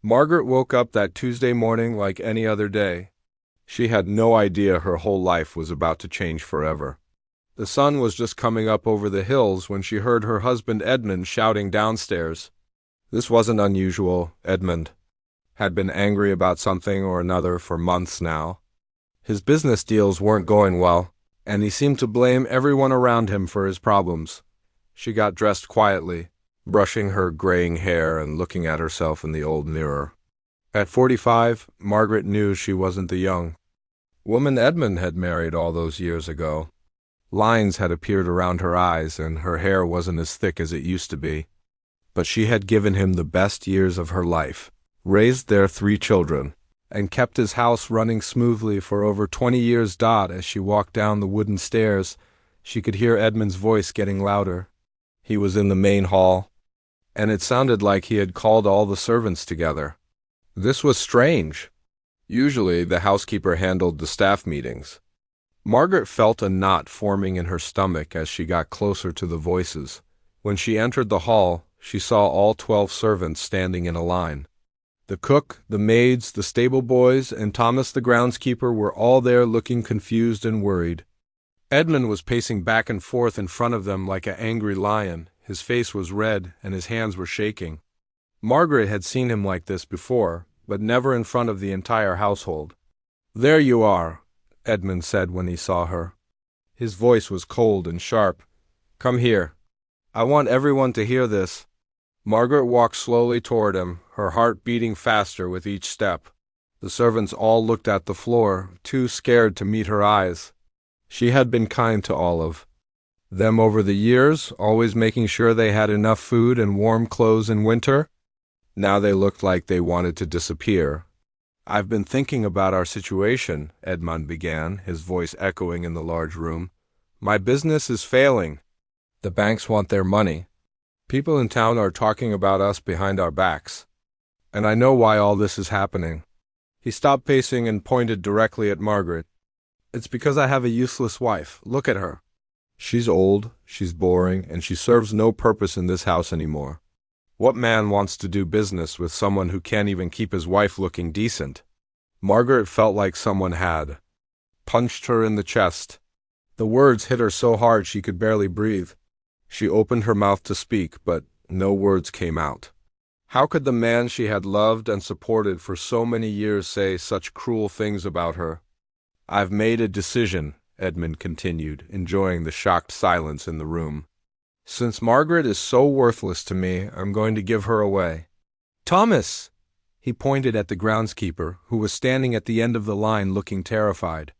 Margaret woke up that Tuesday morning like any other day. She had no idea her whole life was about to change forever. The sun was just coming up over the hills when she heard her husband Edmund shouting downstairs. This wasn't unusual. Edmund had been angry about something or another for months now. His business deals weren't going well, and he seemed to blame everyone around him for his problems. She got dressed quietly, brushing her graying hair and looking at herself in the old mirror. At 45, Margaret knew she wasn't the young woman Edmund had married all those years ago. Lines had appeared around her eyes, and her hair wasn't as thick as it used to be. But she had given him the best years of her life, raised their 3 children, and kept his house running smoothly for over 20 years. As she walked down the wooden stairs, she could hear Edmund's voice getting louder. He was in the main hall, and it sounded like he had called all the servants together. This was strange. Usually, the housekeeper handled the staff meetings. Margaret felt a knot forming in her stomach as she got closer to the voices. When she entered the hall, she saw all 12 servants standing in a line. The cook, the maids, the stable boys, and Thomas the groundskeeper were all there looking confused and worried. Edmund was pacing back and forth in front of them like an angry lion. His face was red and his hands were shaking. Margaret had seen him like this before, but never in front of the entire household. "There you are," Edmund said when he saw her. His voice was cold and sharp. "Come here. I want everyone to hear this." Margaret walked slowly toward him, her heart beating faster with each step. The servants all looked at the floor, too scared to meet her eyes. She had been kind to all of them over the years, always making sure they had enough food and warm clothes in winter. Now they looked like they wanted to disappear. "I've been thinking about our situation," Edmund began, his voice echoing in the large room. "My business is failing. The banks want their money. People in town are talking about us behind our backs. And I know why all this is happening." He stopped pacing and pointed directly at Margaret. "It's because I have a useless wife. Look at her. She's old, she's boring, and she serves no purpose in this house anymore. What man wants to do business with someone who can't even keep his wife looking decent?" Margaret felt like someone had punched her in the chest. The words hit her so hard she could barely breathe. She opened her mouth to speak, but no words came out. How could the man she had loved and supported for so many years say such cruel things about her? "I've made a decision," Edmund continued, enjoying the shocked silence in the room. "Since Margaret is so worthless to me, I'm going to give her away." "Thomas!" He pointed at the groundskeeper, who was standing at the end of the line looking terrified.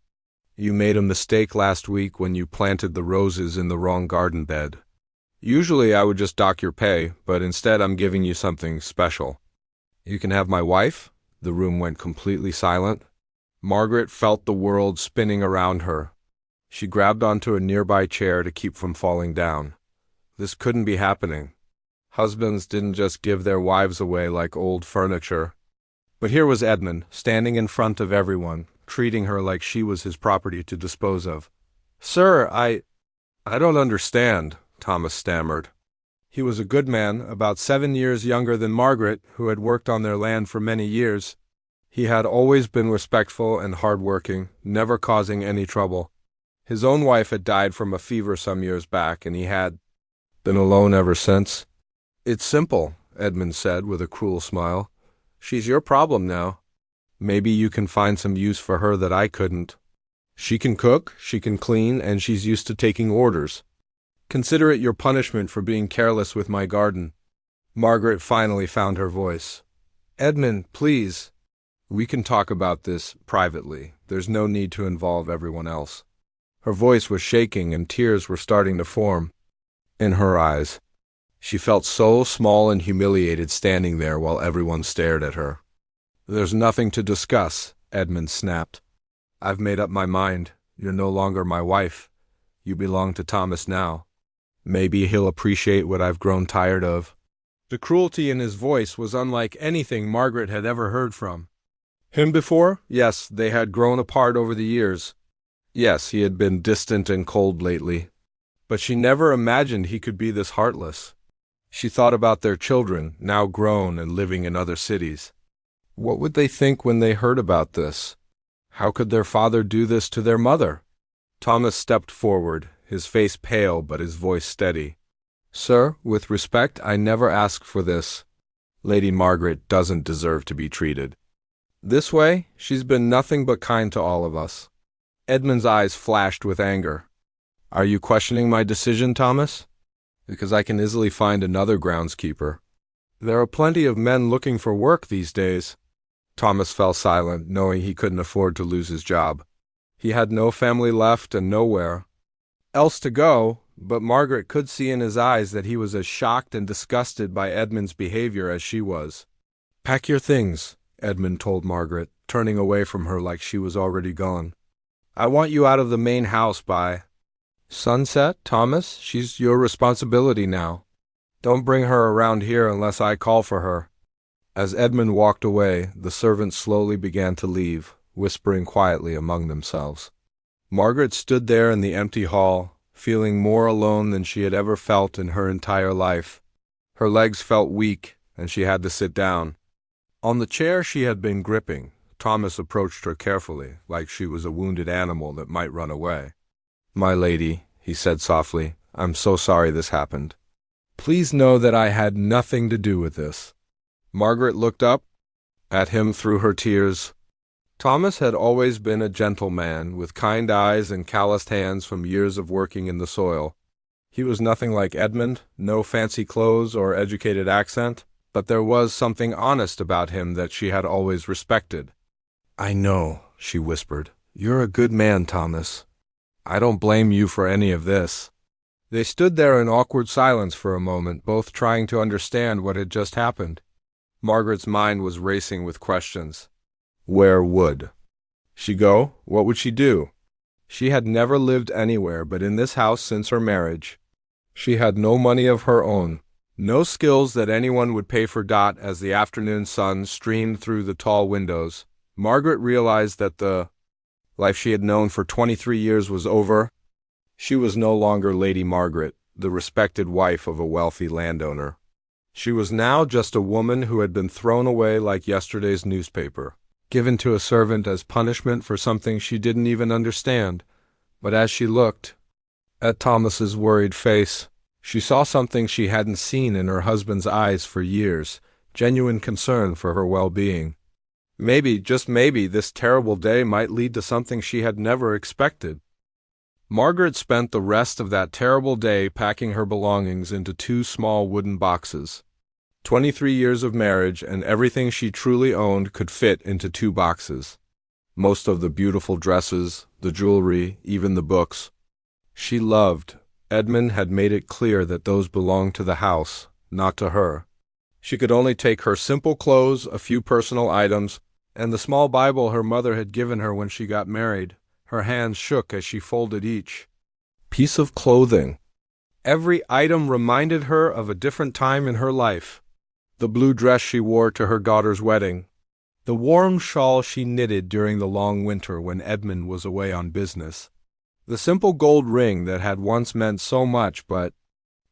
"You made a mistake last week when you planted the roses in the wrong garden bed. Usually I would just dock your pay, but instead I'm giving you something special. You can have my wife." The room went completely silent. Margaret felt the world spinning around her. She grabbed onto a nearby chair to keep from falling down. This couldn't be happening. Husbands didn't just give their wives away like old furniture. But here was Edmund, standing in front of everyone, treating her like she was his property to dispose of. "Sir, I don't understand," Thomas stammered. He was a good man, about 7 years younger than Margaret, who had worked on their land for many years. He had always been respectful and hard-working, never causing any trouble. His own wife had died from a fever some years back, and he had been alone ever since. "It's simple," Edmund said with a cruel smile. "She's your problem now. Maybe you can find some use for her that I couldn't. She can cook, she can clean, and she's used to taking orders. Consider it your punishment for being careless with my garden." Margaret finally found her voice. "Edmund, please. We can talk about this privately. There's no need to involve everyone else." Her voice was shaking and tears were starting to form in her eyes. She felt so small and humiliated standing there while everyone stared at her. "There's nothing to discuss," Edmund snapped. "I've made up my mind. You're no longer my wife. You belong to Thomas now. Maybe he'll appreciate what I've grown tired of." The cruelty in his voice was unlike anything Margaret had ever heard from him before. Yes, they had grown apart over the years. Yes, he had been distant and cold lately. But she never imagined he could be this heartless. She thought about their children, now grown and living in other cities. What would they think when they heard about this? How could their father do this to their mother? Thomas stepped forward, his face pale but his voice steady. Sir, with respect, I never asked for this. Lady Margaret doesn't deserve to be treated this way. She's been nothing but kind to all of us. Edmund's eyes flashed with anger. Are you questioning my decision, Thomas? Because I can easily find another groundskeeper. There are plenty of men looking for work these days. Thomas fell silent, knowing he couldn't afford to lose his job. He had no family left and nowhere else to go, but Margaret could see in his eyes that he was as shocked and disgusted by Edmund's behavior as she was. Pack your things, Edmund told Margaret, turning away from her like she was already gone. I want you out of the main house by sunset, Thomas. She's your responsibility now. Don't bring her around here unless I call for her. As Edmund walked away, the servants slowly began to leave, whispering quietly among themselves. Margaret stood there in the empty hall, feeling more alone than she had ever felt in her entire life. Her legs felt weak, and she had to sit down. On the chair she had been gripping, Thomas approached her carefully, like she was a wounded animal that might run away. My lady, he said softly, I'm so sorry this happened. Please know that I had nothing to do with this. Margaret looked up at him through her tears. Thomas had always been a gentleman, with kind eyes and calloused hands from years of working in the soil. He was nothing like Edmund, no fancy clothes or educated accent, but there was something honest about him that she had always respected. I know, she whispered. You're a good man, Thomas. I don't blame you for any of this. They stood there in awkward silence for a moment, both trying to understand what had just happened. Margaret's mind was racing with questions. Where would she go? What would she do? She had never lived anywhere but in this house since her marriage. She had no money of her own, no skills that anyone would pay for. As the afternoon sun streamed through the tall windows, Margaret realized that the life she had known for 23 years was over. She was no longer Lady Margaret, the respected wife of a wealthy landowner. She was now just a woman who had been thrown away like yesterday's newspaper, given to a servant as punishment for something she didn't even understand. But as she looked at Thomas's worried face, she saw something she hadn't seen in her husband's eyes for years, genuine concern for her well-being. Maybe, just maybe, this terrible day might lead to something she had never expected. Margaret spent the rest of that terrible day packing her belongings into 2 small wooden boxes. 23 years of marriage and everything she truly owned could fit into 2 boxes. Most of the beautiful dresses, the jewelry, even the books she loved. Edmund had made it clear that those belonged to the house, not to her. She could only take her simple clothes, a few personal items, and the small Bible her mother had given her when she got married. Her hands shook as she folded each piece of clothing. Every item reminded her of a different time in her life. The blue dress she wore to her daughter's wedding, the warm shawl she knitted during the long winter when Edmund was away on business, the simple gold ring that had once meant so much but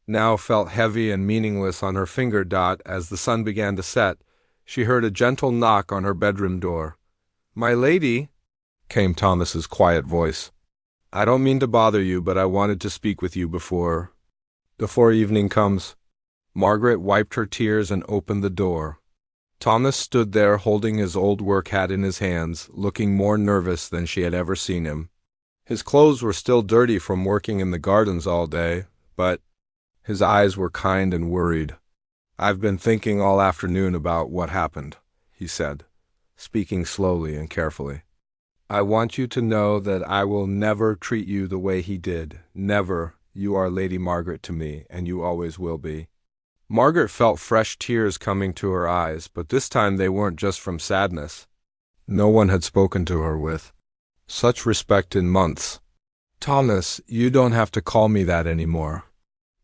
now felt heavy and meaningless on her finger. As the sun began to set, she heard a gentle knock on her bedroom door. My lady, came Thomas's quiet voice. I don't mean to bother you, but I wanted to speak with you before evening comes. Margaret wiped her tears and opened the door. Thomas stood there holding his old work hat in his hands, looking more nervous than she had ever seen him. His clothes were still dirty from working in the gardens all day, but his eyes were kind and worried. I've been thinking all afternoon about what happened, he said, speaking slowly and carefully. I want you to know that I will never treat you the way he did. Never. You are Lady Margaret to me, and you always will be. Margaret felt fresh tears coming to her eyes, but this time they weren't just from sadness. No one had spoken to her with such respect in months. Thomas, you don't have to call me that anymore.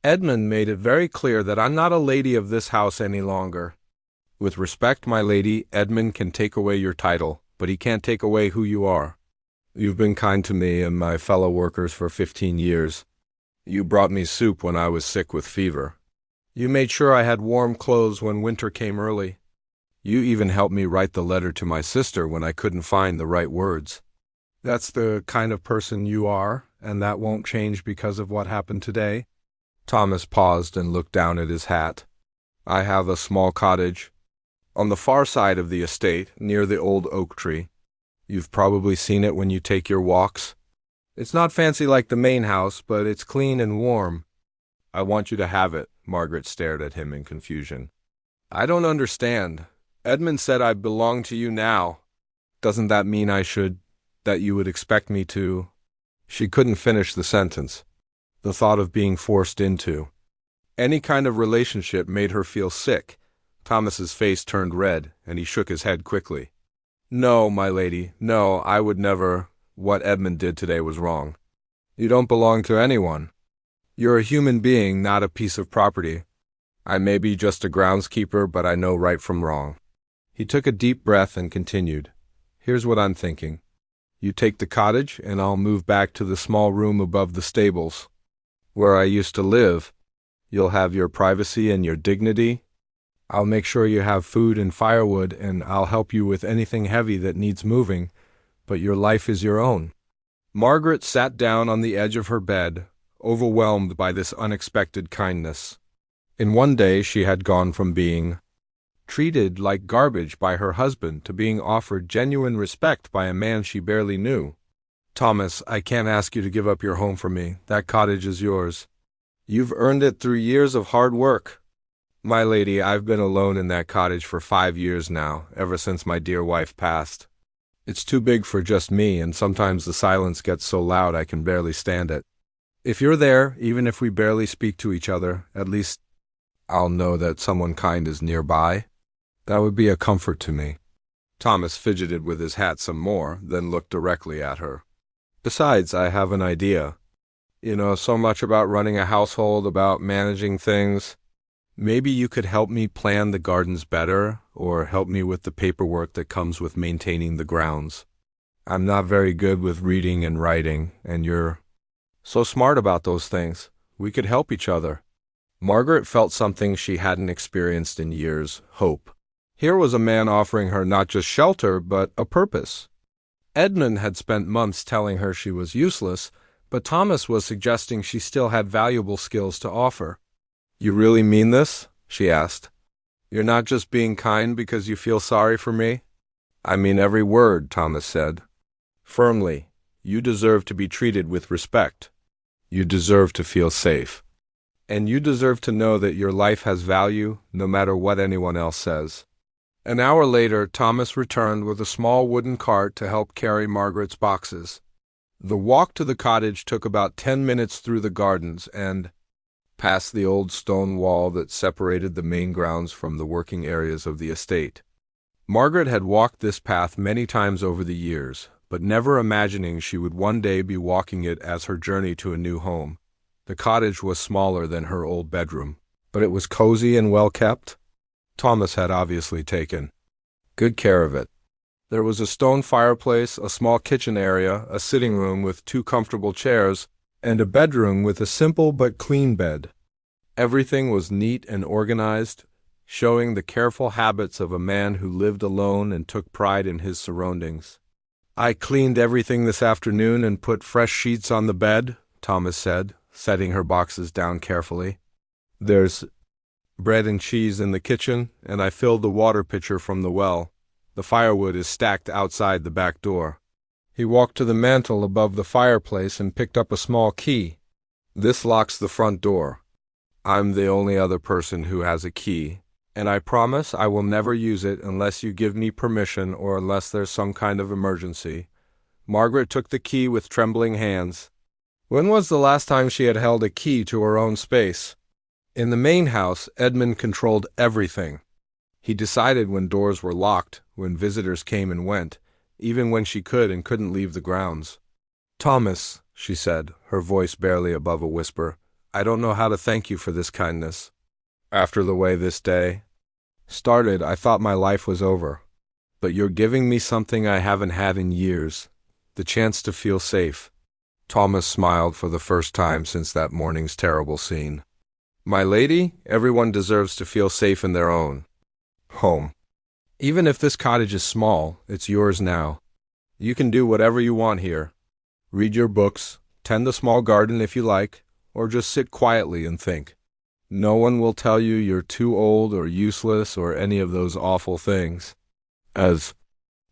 Edmund made it very clear that I'm not a lady of this house any longer. With respect, my lady, Edmund can take away your title, but he can't take away who you are. You've been kind to me and my fellow workers for 15 years. You brought me soup when I was sick with fever. You made sure I had warm clothes when winter came early. You even helped me write the letter to my sister when I couldn't find the right words. That's the kind of person you are, and that won't change because of what happened today? Thomas paused and looked down at his hat. I have a small cottage on the far side of the estate, near the old oak tree. You've probably seen it when you take your walks. It's not fancy like the main house, but it's clean and warm. I want you to have it. Margaret stared at him in confusion. I don't understand. Edmund said I belong to you now. Doesn't that mean that you would expect me to? She couldn't finish the sentence. The thought of being forced into any kind of relationship made her feel sick. Thomas's face turned red, and he shook his head quickly. No, my lady, no, I would never. What Edmund did today was wrong. You don't belong to anyone. You're a human being, not a piece of property. I may be just a groundskeeper, but I know right from wrong. He took a deep breath and continued. Here's what I'm thinking. You take the cottage, and I'll move back to the small room above the stables, where I used to live. You'll have your privacy and your dignity. I'll make sure you have food and firewood, and I'll help you with anything heavy that needs moving, but your life is your own. Margaret sat down on the edge of her bed, overwhelmed by this unexpected kindness. In one day she had gone from being treated like garbage by her husband to being offered genuine respect by a man she barely knew. Thomas, I can't ask you to give up your home for me. That cottage is yours. You've earned it through years of hard work. My lady, I've been alone in that cottage for 5 years now, ever since my dear wife passed. It's too big for just me, and sometimes the silence gets so loud I can barely stand it. If you're there, even if we barely speak to each other, at least I'll know that someone kind is nearby. That would be a comfort to me. Thomas fidgeted with his hat some more, then looked directly at her. Besides, I have an idea. You know so much about running a household, about managing things. Maybe you could help me plan the gardens better, or help me with the paperwork that comes with maintaining the grounds. I'm not very good with reading and writing, and you're so smart about those things. We could help each other. Margaret felt something she hadn't experienced in years, hope. Here was a man offering her not just shelter, but a purpose. Edmund had spent months telling her she was useless, but Thomas was suggesting she still had valuable skills to offer. You really mean this? She asked. You're not just being kind because you feel sorry for me? I mean every word, Thomas said. Firmly, you deserve to be treated with respect. You deserve to feel safe. And you deserve to know that your life has value, no matter what anyone else says. An hour later, Thomas returned with a small wooden cart to help carry Margaret's boxes. The walk to the cottage took about 10 minutes through the gardens and past the old stone wall that separated the main grounds from the working areas of the estate. Margaret had walked this path many times over the years, but never imagining she would one day be walking it as her journey to a new home. The cottage was smaller than her old bedroom, but it was cozy and well kept. Thomas had obviously taken good care of it. There was a stone fireplace, a small kitchen area, a sitting room with 2 comfortable chairs, and a bedroom with a simple but clean bed. Everything was neat and organized, showing the careful habits of a man who lived alone and took pride in his surroundings. I cleaned everything this afternoon and put fresh sheets on the bed, Thomas said, setting her boxes down carefully. There's bread and cheese in the kitchen, and I filled the water pitcher from the well. The firewood is stacked outside the back door. He walked to the mantel above the fireplace and picked up a small key. This locks the front door. I'm the only other person who has a key, and I promise I will never use it unless you give me permission or unless there's some kind of emergency. Margaret took the key with trembling hands. When was the last time she had held a key to her own space? In the main house, Edmund controlled everything. He decided when doors were locked, when visitors came and went, even when she could and couldn't leave the grounds. Thomas, she said, her voice barely above a whisper, I don't know how to thank you for this kindness. After the way this day started, I thought my life was over. But you're giving me something I haven't had in years, the chance to feel safe. Thomas smiled for the first time since that morning's terrible scene. My lady, everyone deserves to feel safe in their own home. Even if this cottage is small, it's yours now. You can do whatever you want here. Read your books, tend the small garden if you like, or just sit quietly and think. No one will tell you you're too old or useless or any of those awful things. As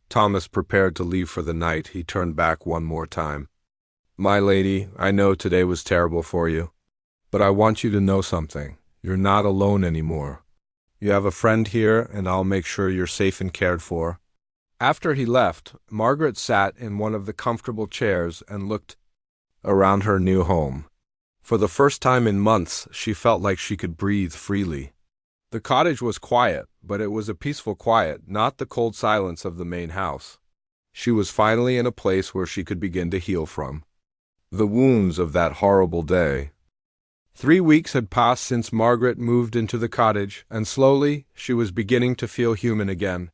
Thomas prepared to leave for the night, he turned back one more time. My lady, I know today was terrible for you, but I want you to know something. You're not alone anymore. You have a friend here, and I'll make sure you're safe and cared for. After he left, Margaret sat in one of the comfortable chairs and looked around her new home. For the first time in months, she felt like she could breathe freely. The cottage was quiet, but it was a peaceful quiet, not the cold silence of the main house. She was finally in a place where she could begin to heal from the wounds of that horrible day. 3 weeks had passed since Margaret moved into the cottage, and slowly she was beginning to feel human again.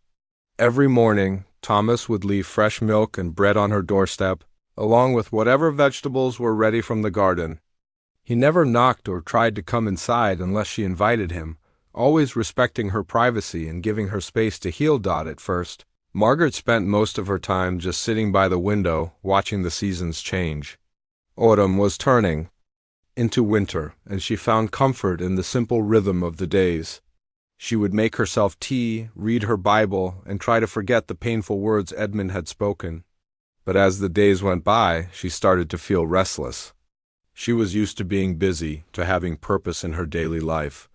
Every morning, Thomas would leave fresh milk and bread on her doorstep, along with whatever vegetables were ready from the garden. He never knocked or tried to come inside unless she invited him, always respecting her privacy and giving her space to heal. At first, Margaret spent most of her time just sitting by the window, watching the seasons change. Autumn was turning into winter, and she found comfort in the simple rhythm of the days. She would make herself tea, read her Bible, and try to forget the painful words Edmund had spoken. But as the days went by, she started to feel restless. She was used to being busy, to having purpose in her daily life.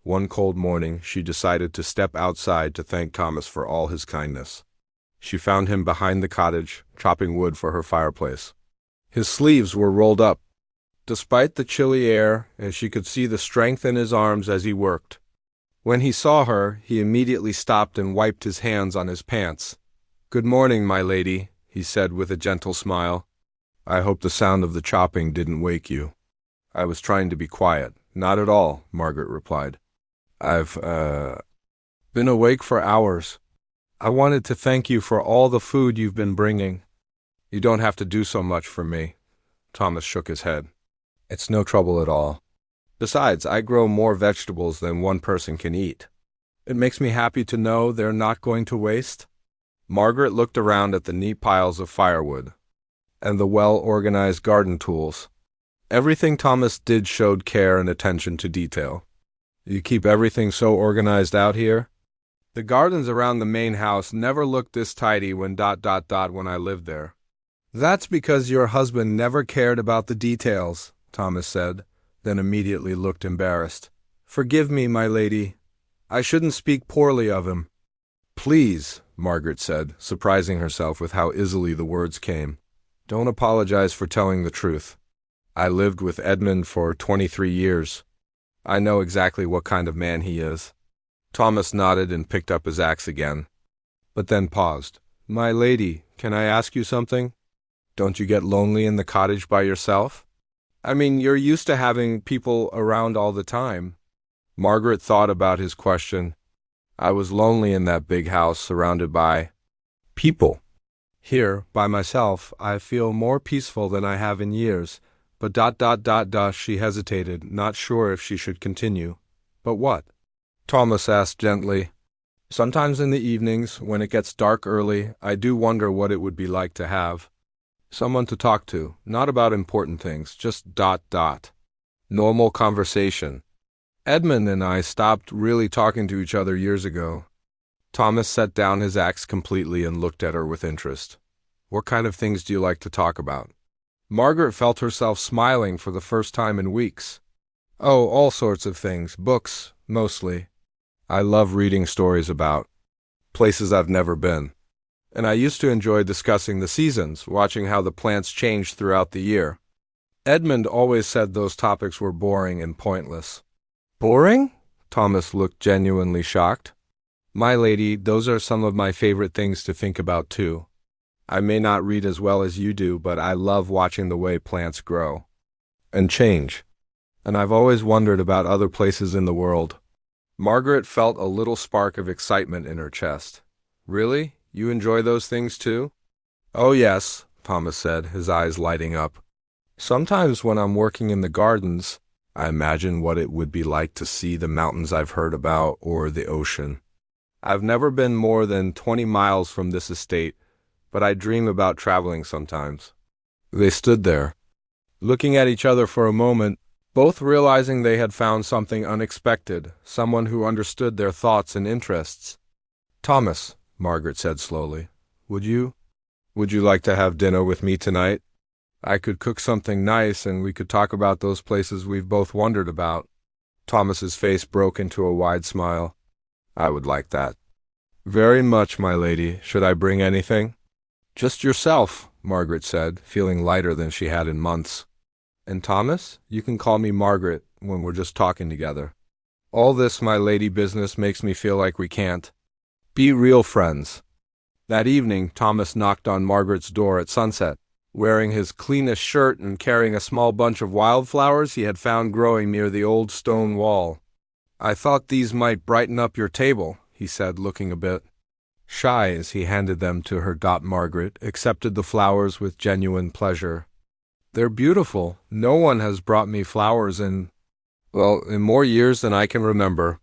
One cold morning, she decided to step outside to thank Thomas for all his kindness. She found him behind the cottage, chopping wood for her fireplace. His sleeves were rolled up, despite the chilly air, and she could see the strength in his arms as he worked. When he saw her, he immediately stopped and wiped his hands on his pants. "Good morning, my lady," he said with a gentle smile. "I hope the sound of the chopping didn't wake you." "I was trying to be quiet." "Not at all," Margaret replied. I've been awake for hours. I wanted to thank you for all the food you've been bringing." "You don't have to do so much for me." Thomas shook his head. "It's no trouble at all. Besides, I grow more vegetables than one person can eat. It makes me happy to know they're not going to waste." Margaret looked around at the neat piles of firewood and the well-organized garden tools. Everything Thomas did showed care and attention to detail. "You keep everything so organized out here?" "The gardens around the main house never looked this tidy when I lived there." "That's because your husband never cared about the details," Thomas said, then immediately looked embarrassed. "Forgive me, my lady. I shouldn't speak poorly of him." "Please," Margaret said, surprising herself with how easily the words came. "Don't apologize for telling the truth. I lived with Edmund for 23 years. I know exactly what kind of man he is." Thomas nodded and picked up his axe again, but then paused. "My lady, can I ask you something? Don't you get lonely in the cottage by yourself? I mean, you're used to having people around all the time." Margaret thought about his question. "I was lonely in that big house surrounded by people. Here, by myself, I feel more peaceful than I have in years." But she hesitated, not sure if she should continue. "But what?" Thomas asked gently. "Sometimes in the evenings, when it gets dark early, I do wonder what it would be like to have someone to talk to, not about important things, just normal conversation. Edmund and I stopped really talking to each other years ago." Thomas set down his axe completely and looked at her with interest. "What kind of things do you like to talk about?" Margaret felt herself smiling for the first time in weeks. "Oh, all sorts of things. Books, mostly. I love reading stories about places I've never been. And I used to enjoy discussing the seasons, watching how the plants changed throughout the year. Edmund always said those topics were boring and pointless." "Boring?" Thomas looked genuinely shocked. "My lady, those are some of my favorite things to think about too. I may not read as well as you do, but I love watching the way plants grow and change. And I've always wondered about other places in the world." Margaret felt a little spark of excitement in her chest. "Really? You enjoy those things too?" "Oh yes," Thomas said, his eyes lighting up. "Sometimes when I'm working in the gardens, I imagine what it would be like to see the mountains I've heard about or the ocean. I've never been more than 20 miles from this estate, but I dream about traveling sometimes." They stood there, looking at each other for a moment, both realizing they had found something unexpected, someone who understood their thoughts and interests. "Thomas," Margaret said slowly, Would you like to have dinner with me tonight? I could cook something nice and we could talk about those places we've both wondered about." Thomas's face broke into a wide smile. "I would like that." "Very much, my lady. Should I bring anything?" "Just yourself," Margaret said, feeling lighter than she had in months. "And Thomas, you can call me Margaret when we're just talking together. All this my lady business makes me feel like we can't be real friends." That evening, Thomas knocked on Margaret's door at sunset, wearing his cleanest shirt and carrying a small bunch of wildflowers he had found growing near the old stone wall. "I thought these might brighten up your table," he said, looking a bit shy as he handed them to her. Margaret accepted the flowers with genuine pleasure. "They're beautiful. No one has brought me flowers in more years than I can remember."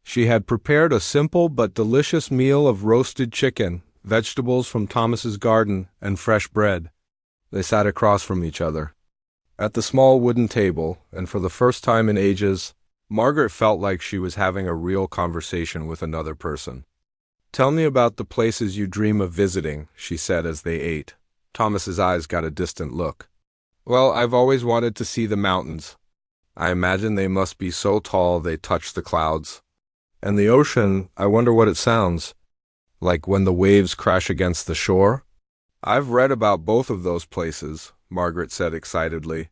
She had prepared a simple but delicious meal of roasted chicken, vegetables from Thomas's garden, and fresh bread. They sat across from each other at the small wooden table, and for the first time in ages, Margaret felt like she was having a real conversation with another person. "Tell me about the places you dream of visiting," she said as they ate. Thomas's eyes got a distant look. "Well, I've always wanted to see the mountains. I imagine they must be so tall they touch the clouds. And the ocean, I wonder what it sounds like when the waves crash against the shore." "I've read about both of those places," Margaret said excitedly.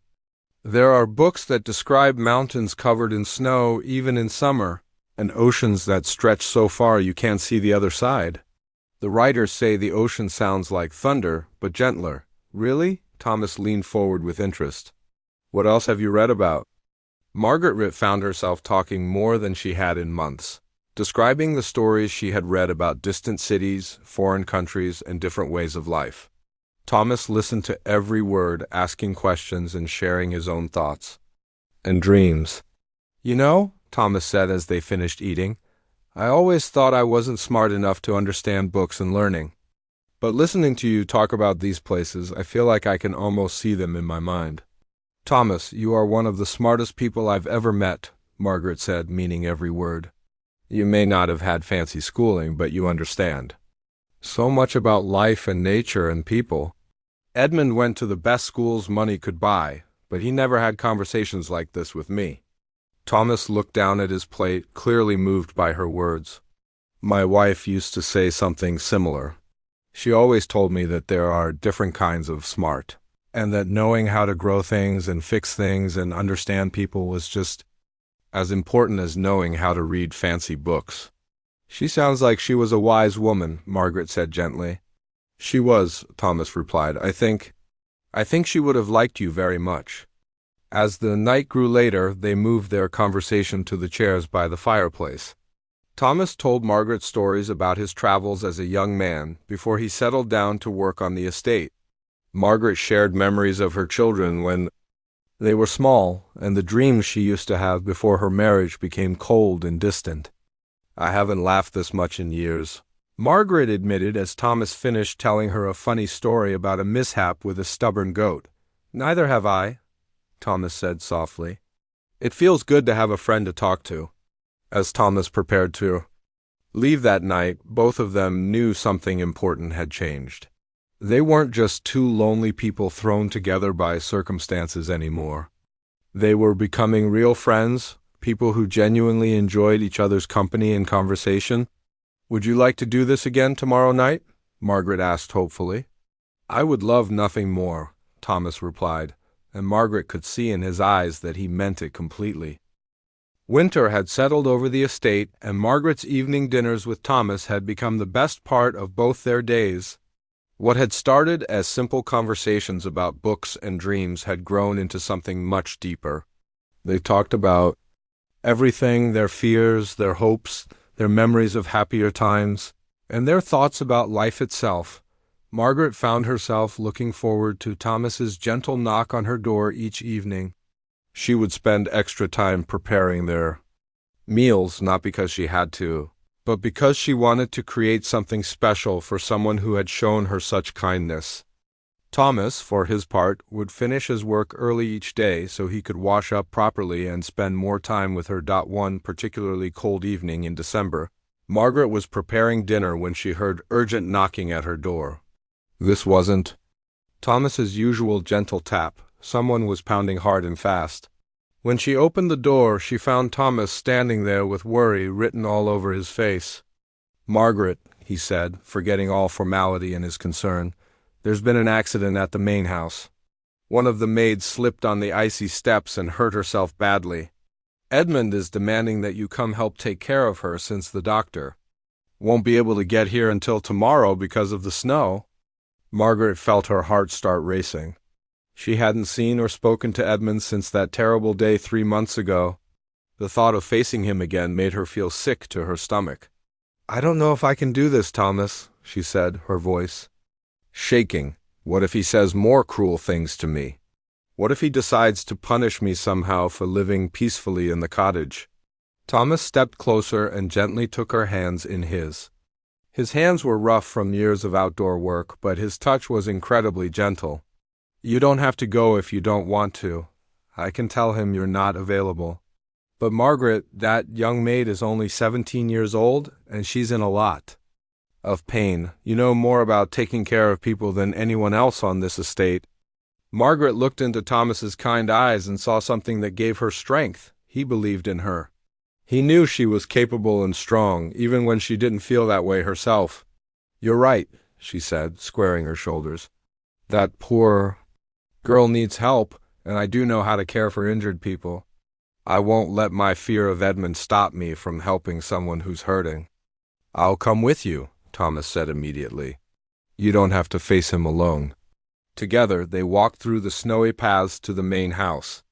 "There are books that describe mountains covered in snow even in summer, and oceans that stretch so far you can't see the other side. The writers say the ocean sounds like thunder, but gentler." "Really?" Thomas leaned forward with interest. "What else have you read about?" Margaret found herself talking more than she had in months, describing the stories she had read about distant cities, foreign countries, and different ways of life. Thomas listened to every word, asking questions and sharing his own thoughts and dreams. "You know," Thomas said as they finished eating, "I always thought I wasn't smart enough to understand books and learning. But listening to you talk about these places, I feel like I can almost see them in my mind." "Thomas, you are one of the smartest people I've ever met," Margaret said, meaning every word. "You may not have had fancy schooling, but you understand so much about life and nature and people. Edmund went to the best schools money could buy, but he never had conversations like this with me." Thomas looked down at his plate, clearly moved by her words. "My wife used to say something similar. She always told me that there are different kinds of smart, and that knowing how to grow things and fix things and understand people was just as important as knowing how to read fancy books." "She sounds like she was a wise woman," Margaret said gently. "She was," Thomas replied. I think she would have liked you very much." As the night grew later, they moved their conversation to the chairs by the fireplace. Thomas told Margaret stories about his travels as a young man before he settled down to work on the estate. Margaret shared memories of her children when they were small, and the dreams she used to have before her marriage became cold and distant. "I haven't laughed this much in years," Margaret admitted as Thomas finished telling her a funny story about a mishap with a stubborn goat. "Neither have I," Thomas said softly. "It feels good to have a friend to talk to." As Thomas prepared to leave that night, both of them knew something important had changed. They weren't just two lonely people thrown together by circumstances anymore. They were becoming real friends, people who genuinely enjoyed each other's company and conversation. "Would you like to do this again tomorrow night?" Margaret asked hopefully. "I would love nothing more," Thomas replied, and Margaret could see in his eyes that he meant it completely. Winter had settled over the estate, and Margaret's evening dinners with Thomas had become the best part of both their days. What had started as simple conversations about books and dreams had grown into something much deeper. They talked about everything, their fears, their hopes, their memories of happier times, and their thoughts about life itself. Margaret found herself looking forward to Thomas's gentle knock on her door each evening. She would spend extra time preparing their meals, not because she had to, but because she wanted to create something special for someone who had shown her such kindness. Thomas, for his part, would finish his work early each day so he could wash up properly and spend more time with her. One particularly cold evening in December, Margaret was preparing dinner when she heard urgent knocking at her door. This wasn't Thomas's usual gentle tap. Someone was pounding hard and fast. When she opened the door, she found Thomas standing there with worry written all over his face. "Margaret," he said, forgetting all formality in his concern, "there's been an accident at the main house. One of the maids slipped on the icy steps and hurt herself badly. Edmund is demanding that you come help take care of her since the doctor won't be able to get here until tomorrow because of the snow." Margaret felt her heart start racing. She hadn't seen or spoken to Edmund since that terrible day 3 months ago. The thought of facing him again made her feel sick to her stomach. "I don't know if I can do this, Thomas," she said, her voice shaking. "What if he says more cruel things to me? What if he decides to punish me somehow for living peacefully in the cottage?" Thomas stepped closer and gently took her hands in his. His hands were rough from years of outdoor work, but his touch was incredibly gentle. "You don't have to go if you don't want to. I can tell him you're not available. But Margaret, that young maid is only 17 years old, and she's in a lot of pain. You know more about taking care of people than anyone else on this estate." Margaret looked into Thomas's kind eyes and saw something that gave her strength. He believed in her. He knew she was capable and strong, even when she didn't feel that way herself. "You're right," she said, squaring her shoulders. "That poor girl needs help, and I do know how to care for injured people. I won't let my fear of Edmund stop me from helping someone who's hurting." "I'll come with you," Thomas said immediately. "You don't have to face him alone." Together, they walked through the snowy paths to the main house.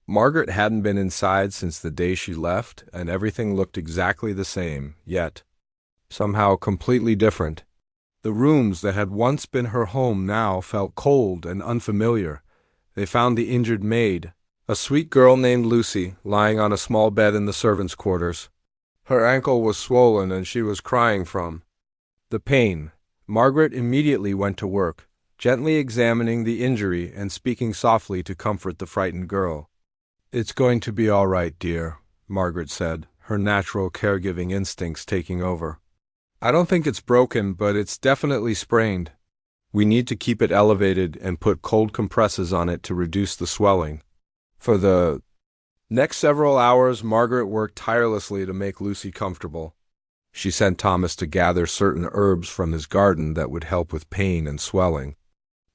Margaret hadn't been inside since the day she left, and everything looked exactly the same, yet somehow completely different. The rooms that had once been her home now felt cold and unfamiliar. They found the injured maid, a sweet girl named Lucy, lying on a small bed in the servants' quarters. Her ankle was swollen and she was crying from the pain. Margaret immediately went to work, gently examining the injury and speaking softly to comfort the frightened girl. "It's going to be all right, dear," Margaret said, her natural caregiving instincts taking over. "I don't think it's broken, but it's definitely sprained. We need to keep it elevated and put cold compresses on it to reduce the swelling." For the next several hours, Margaret worked tirelessly to make Lucy comfortable. She sent Thomas to gather certain herbs from his garden that would help with pain and swelling.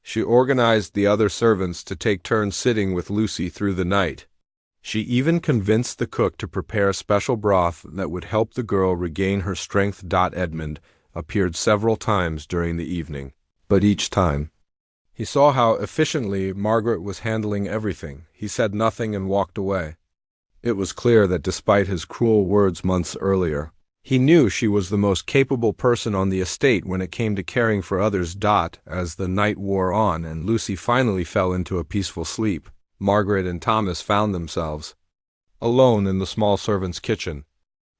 She organized the other servants to take turns sitting with Lucy through the night. She even convinced the cook to prepare special broth that would help the girl regain her strength. Edmund appeared several times during the evening, but each time he saw how efficiently Margaret was handling everything. He said nothing and walked away. It was clear that despite his cruel words months earlier, he knew she was the most capable person on the estate when it came to caring for others. As the night wore on and Lucy finally fell into a peaceful sleep, Margaret and Thomas found themselves alone in the small servants' kitchen.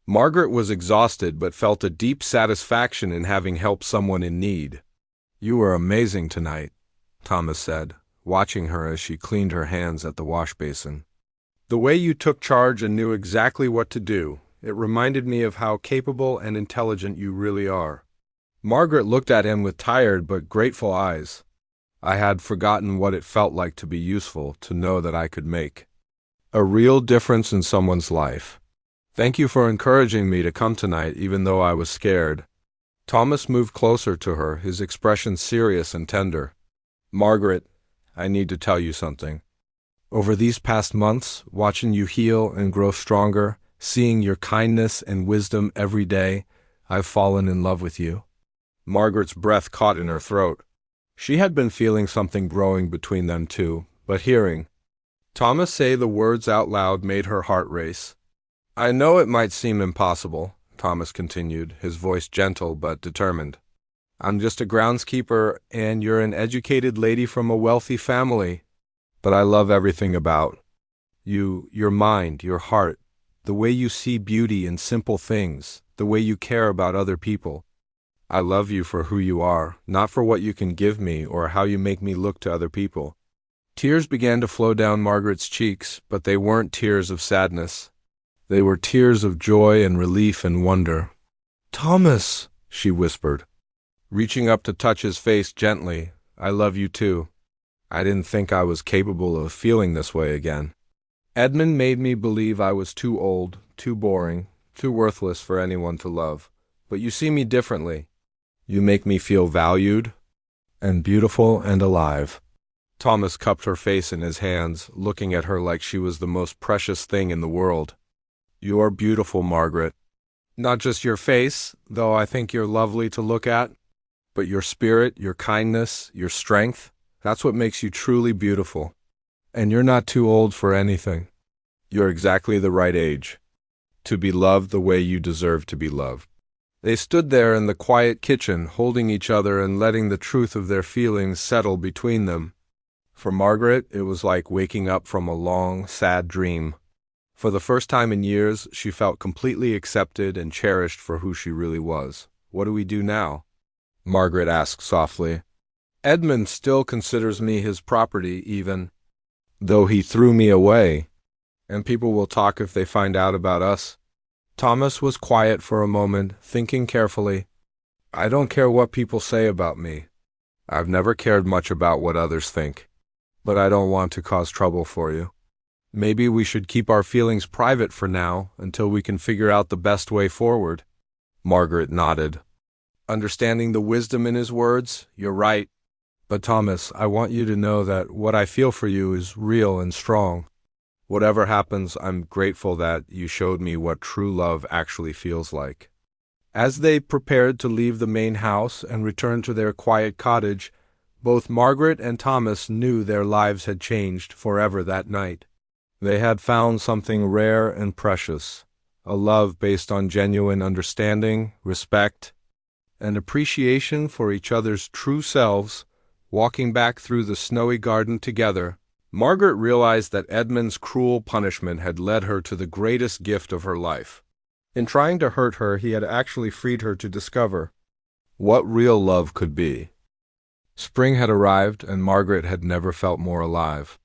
Margaret was exhausted but felt a deep satisfaction in having helped someone in need. "You were amazing tonight," Thomas said, watching her as she cleaned her hands at the wash basin. "The way you took charge and knew exactly what to do, it reminded me of how capable and intelligent you really are." Margaret looked at him with tired but grateful eyes. "I had forgotten what it felt like to be useful, to know that I could make a real difference in someone's life. Thank you for encouraging me to come tonight, even though I was scared." Thomas moved closer to her, his expression serious and tender. "Margaret, I need to tell you something. Over these past months, watching you heal and grow stronger, seeing your kindness and wisdom every day, I've fallen in love with you." Margaret's breath caught in her throat. She had been feeling something growing between them two, but hearing Thomas say the words out loud made her heart race. "I know it might seem impossible," Thomas continued, his voice gentle but determined. "I'm just a groundskeeper, and you're an educated lady from a wealthy family. But I love everything about you, your mind, your heart, the way you see beauty in simple things. the way you care about other people. I love you for who you are, not for what you can give me or how you make me look to other people." Tears began to flow down Margaret's cheeks, but they weren't tears of sadness. They were tears of joy and relief and wonder. "Thomas," she whispered, reaching up to touch his face gently, "I love you too. I didn't think I was capable of feeling this way again. Edmund made me believe I was too old, too boring, too worthless for anyone to love. But you see me differently. You make me feel valued and beautiful and alive." Thomas cupped her face in his hands, looking at her like she was the most precious thing in the world. "You're beautiful, Margaret. Not just your face, though I think you're lovely to look at, but your spirit, your kindness, your strength. That's what makes you truly beautiful. And you're not too old for anything. You're exactly the right age to be loved the way you deserve to be loved." They stood there in the quiet kitchen, holding each other and letting the truth of their feelings settle between them. For Margaret, it was like waking up from a long, sad dream. For the first time in years, she felt completely accepted and cherished for who she really was. "What do we do now?" Margaret asked softly. "Edmund still considers me his property, even though he threw me away. And people will talk if they find out about us." Thomas was quiet for a moment, thinking carefully. "I don't care what people say about me. I've never cared much about what others think. But I don't want to cause trouble for you. Maybe we should keep our feelings private for now, until we can figure out the best way forward." Margaret nodded, understanding the wisdom in his words. "You're right. But Thomas, I want you to know that what I feel for you is real and strong. Whatever happens, I'm grateful that you showed me what true love actually feels like." As they prepared to leave the main house and return to their quiet cottage, both Margaret and Thomas knew their lives had changed forever that night. They had found something rare and precious, a love based on genuine understanding, respect, and appreciation for each other's true selves. Walking back through the snowy garden together, Margaret realized that Edmund's cruel punishment had led her to the greatest gift of her life. In trying to hurt her, he had actually freed her to discover what real love could be. Spring had arrived, and Margaret had never felt more alive.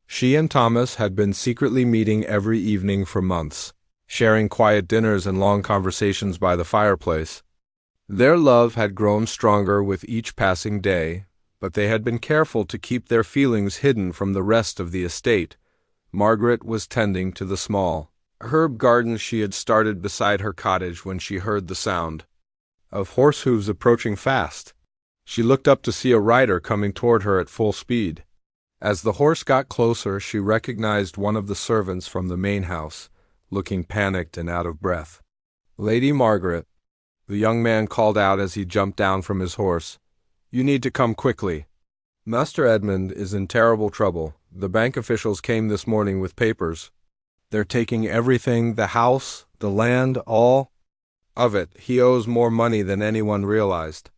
She and Thomas had been secretly meeting every evening for months, sharing quiet dinners and long conversations by the fireplace. Their love had grown stronger with each passing day, but they had been careful to keep their feelings hidden from the rest of the estate. Margaret was tending to the small herb garden she had started beside her cottage when she heard the sound of horse hooves approaching fast. She looked up to see a rider coming toward her at full speed. As the horse got closer, she recognized one of the servants from the main house, looking panicked and out of breath. "Lady Margaret," the young man called out as he jumped down from his horse, "you need to come quickly. Master Edmund is in terrible trouble. The bank officials came this morning with papers. They're taking everything, the house, the land, all of it. He owes more money than anyone realized."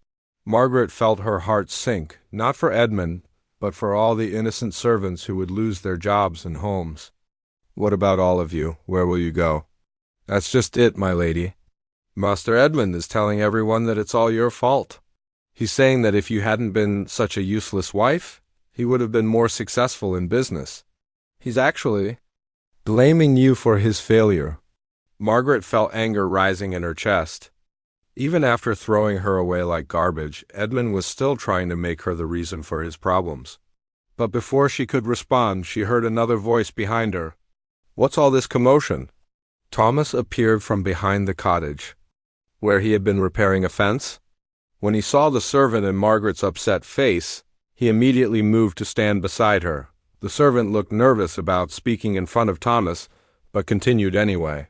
Margaret felt her heart sink, not for Edmund, but for all the innocent servants who would lose their jobs and homes. "What about all of you? Where will you go?" "That's just it, my lady. Master Edmund is telling everyone that it's all your fault. He's saying that if you hadn't been such a useless wife, he would have been more successful in business. He's actually blaming you for his failure." Margaret felt anger rising in her chest. Even after throwing her away like garbage, Edmund was still trying to make her the reason for his problems. But before she could respond, she heard another voice behind her. "What's all this commotion?" Thomas appeared from behind the cottage, where he had been repairing a fence. When he saw the servant and Margaret's upset face, he immediately moved to stand beside her. The servant looked nervous about speaking in front of Thomas, but continued anyway.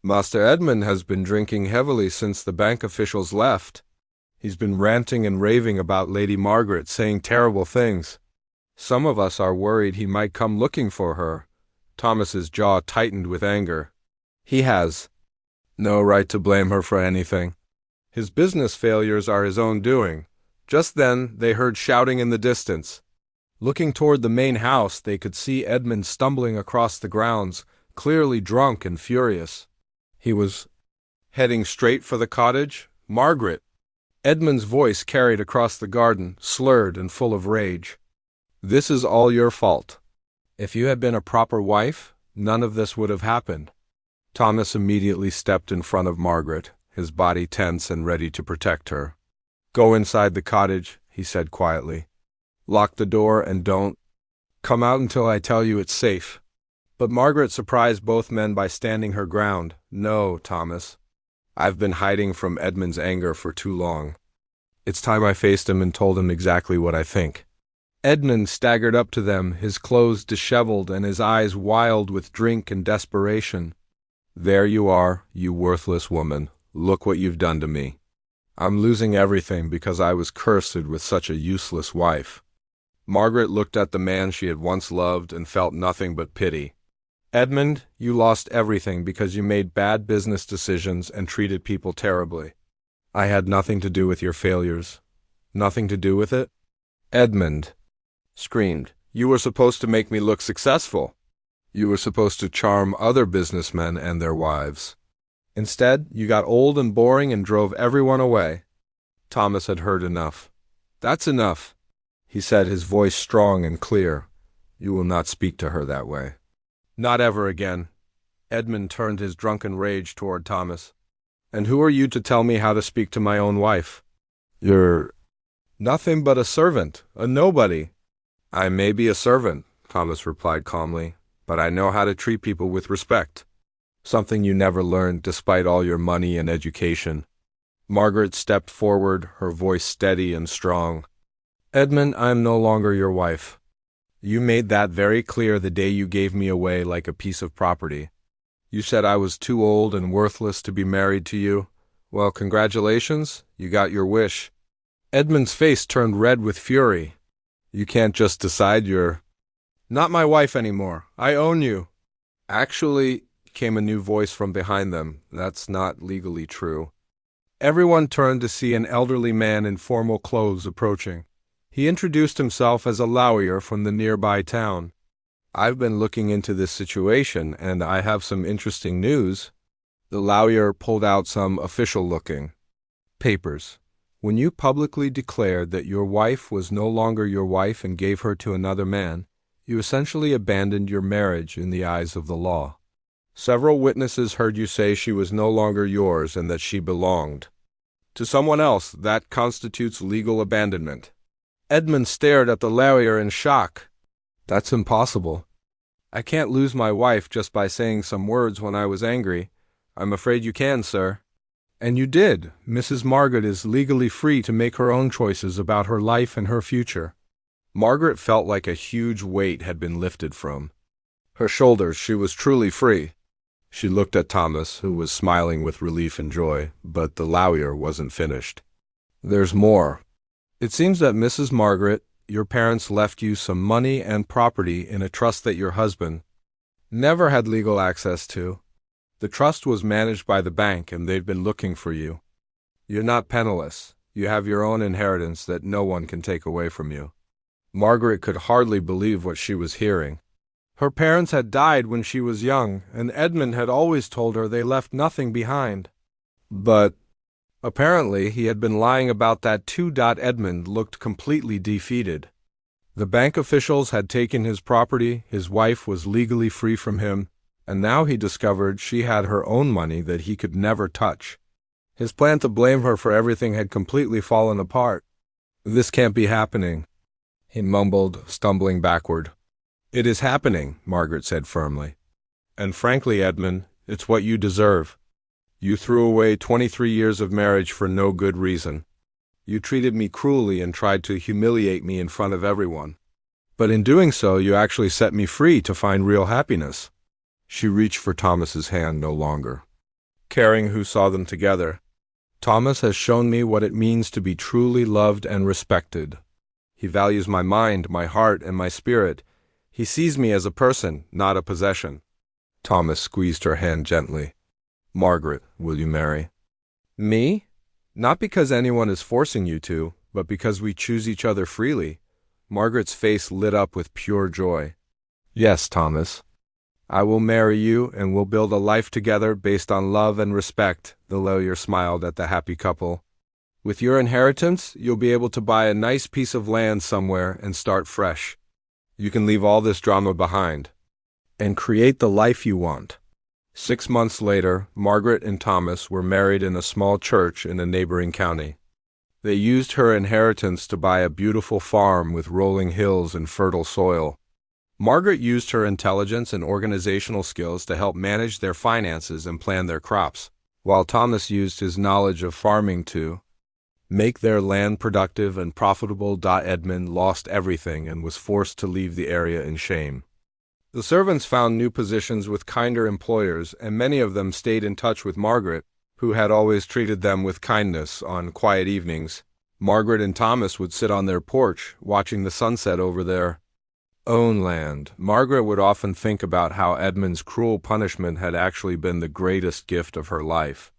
"Master Edmund has been drinking heavily since the bank officials left. He's been ranting and raving about Lady Margaret, saying terrible things. Some of us are worried he might come looking for her." Thomas's jaw tightened with anger. "He has no right to blame her for anything. His business failures are his own doing." Just then, they heard shouting in the distance. Looking toward the main house, they could see Edmund stumbling across the grounds, clearly drunk and furious. He was heading straight for the cottage. Margaret! Edmund's voice carried across the garden, slurred and full of rage. This is all your fault. If you had been a proper wife, none of this would have happened. Thomas immediately stepped in front of Margaret, his body tense and ready to protect her. Go inside the cottage, he said quietly. Lock the door and don't come out until I tell you it's safe. But Margaret surprised both men by standing her ground. No, Thomas. I've been hiding from Edmund's anger for too long. It's time I faced him and told him exactly what I think. Edmund staggered up to them, his clothes disheveled and his eyes wild with drink and desperation. There you are, you worthless woman. Look what you've done to me. I'm losing everything because I was cursed with such a useless wife. Margaret looked at the man she had once loved and felt nothing but pity. Edmund, you lost everything because you made bad business decisions and treated people terribly. I had nothing to do with your failures. Nothing to do with it? Edmund screamed. You were supposed to make me look successful. You were supposed to charm other businessmen and their wives. Instead, you got old and boring and drove everyone away. Thomas had heard enough. That's enough, he said, his voice strong and clear. You will not speak to her that way. Not ever again. Edmund turned his drunken rage toward Thomas. And who are you to tell me how to speak to my own wife? You're nothing but a servant, a nobody. I may be a servant, Thomas replied calmly, but I know how to treat people with respect. Something you never learned despite all your money and education. Margaret stepped forward, her voice steady and strong. Edmund, I am no longer your wife. You made that very clear the day you gave me away like a piece of property. You said I was too old and worthless to be married to you. Well, congratulations, you got your wish. Edmund's face turned red with fury. You can't just decide you're not my wife anymore. I own you. Actually, came a new voice from behind them. That's not legally true. Everyone turned to see an elderly man in formal clothes approaching. He introduced himself as a lawyer from the nearby town. I've been looking into this situation, and I have some interesting news. The lawyer pulled out some official-looking papers. When you publicly declared that your wife was no longer your wife and gave her to another man, you essentially abandoned your marriage in the eyes of the law. Several witnesses heard you say she was no longer yours and that she belonged to someone else. That constitutes legal abandonment. Edmund stared at the lawyer in shock. That's impossible. I can't lose my wife just by saying some words when I was angry. I'm afraid you can, sir. And you did. Mrs. Margaret is legally free to make her own choices about her life and her future. Margaret felt like a huge weight had been lifted from her shoulders. She was truly free. She looked at Thomas, who was smiling with relief and joy, but the lawyer wasn't finished. There's more. It seems that Mrs. Margaret, your parents left you some money and property in a trust that your husband never had legal access to. The trust was managed by the bank, and they've been looking for you. You're not penniless. You have your own inheritance that no one can take away from you. Margaret could hardly believe what she was hearing. Her parents had died when she was young, and Edmund had always told her they left nothing behind. But apparently he had been lying about that too. Edmund looked completely defeated. The bank officials had taken his property, his wife was legally free from him, and now he discovered she had her own money that he could never touch. His plan to blame her for everything had completely fallen apart. This can't be happening, he mumbled, stumbling backward. It is happening, Margaret said firmly. And frankly, Edmund, it's what you deserve. You threw away 23 years of marriage for no good reason. You treated me cruelly and tried to humiliate me in front of everyone. But in doing so, you actually set me free to find real happiness. She reached for Thomas's hand no longer, caring who saw them together. Thomas has shown me what it means to be truly loved and respected. He values my mind, my heart, and my spirit. He sees me as a person, not a possession. Thomas squeezed her hand gently. Margaret, will you marry me? Not because anyone is forcing you to, but because we choose each other freely. Margaret's face lit up with pure joy. Yes, Thomas. I will marry you and we'll build a life together based on love and respect, the lawyer smiled at the happy couple. With your inheritance, you'll be able to buy a nice piece of land somewhere and start fresh. You can leave all this drama behind and create the life you want. 6 months later, Margaret and Thomas were married in a small church in a neighboring county. They used her inheritance to buy a beautiful farm with rolling hills and fertile soil. Margaret used her intelligence and organizational skills to help manage their finances and plan their crops, while Thomas used his knowledge of farming to make their land productive and profitable. Edmund lost everything and was forced to leave the area in shame. The servants found new positions with kinder employers, and many of them stayed in touch with Margaret, who had always treated them with kindness. On quiet evenings, Margaret and Thomas would sit on their porch, watching the sunset over their own land. Margaret would often think about how Edmund's cruel punishment had actually been the greatest gift of her life.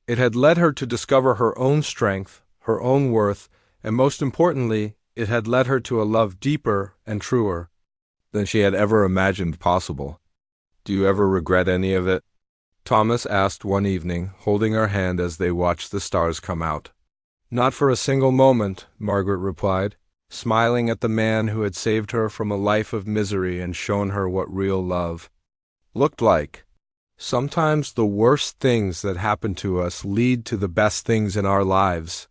It had led her to discover her own strength, her own worth, and most importantly, it had led her to a love deeper and truer than she had ever imagined possible. Do you ever regret any of it? Thomas asked one evening, holding her hand as they watched the stars come out. Not for a single moment, Margaret replied, smiling at the man who had saved her from a life of misery and shown her what real love looked like. Sometimes the worst things that happen to us lead to the best things in our lives.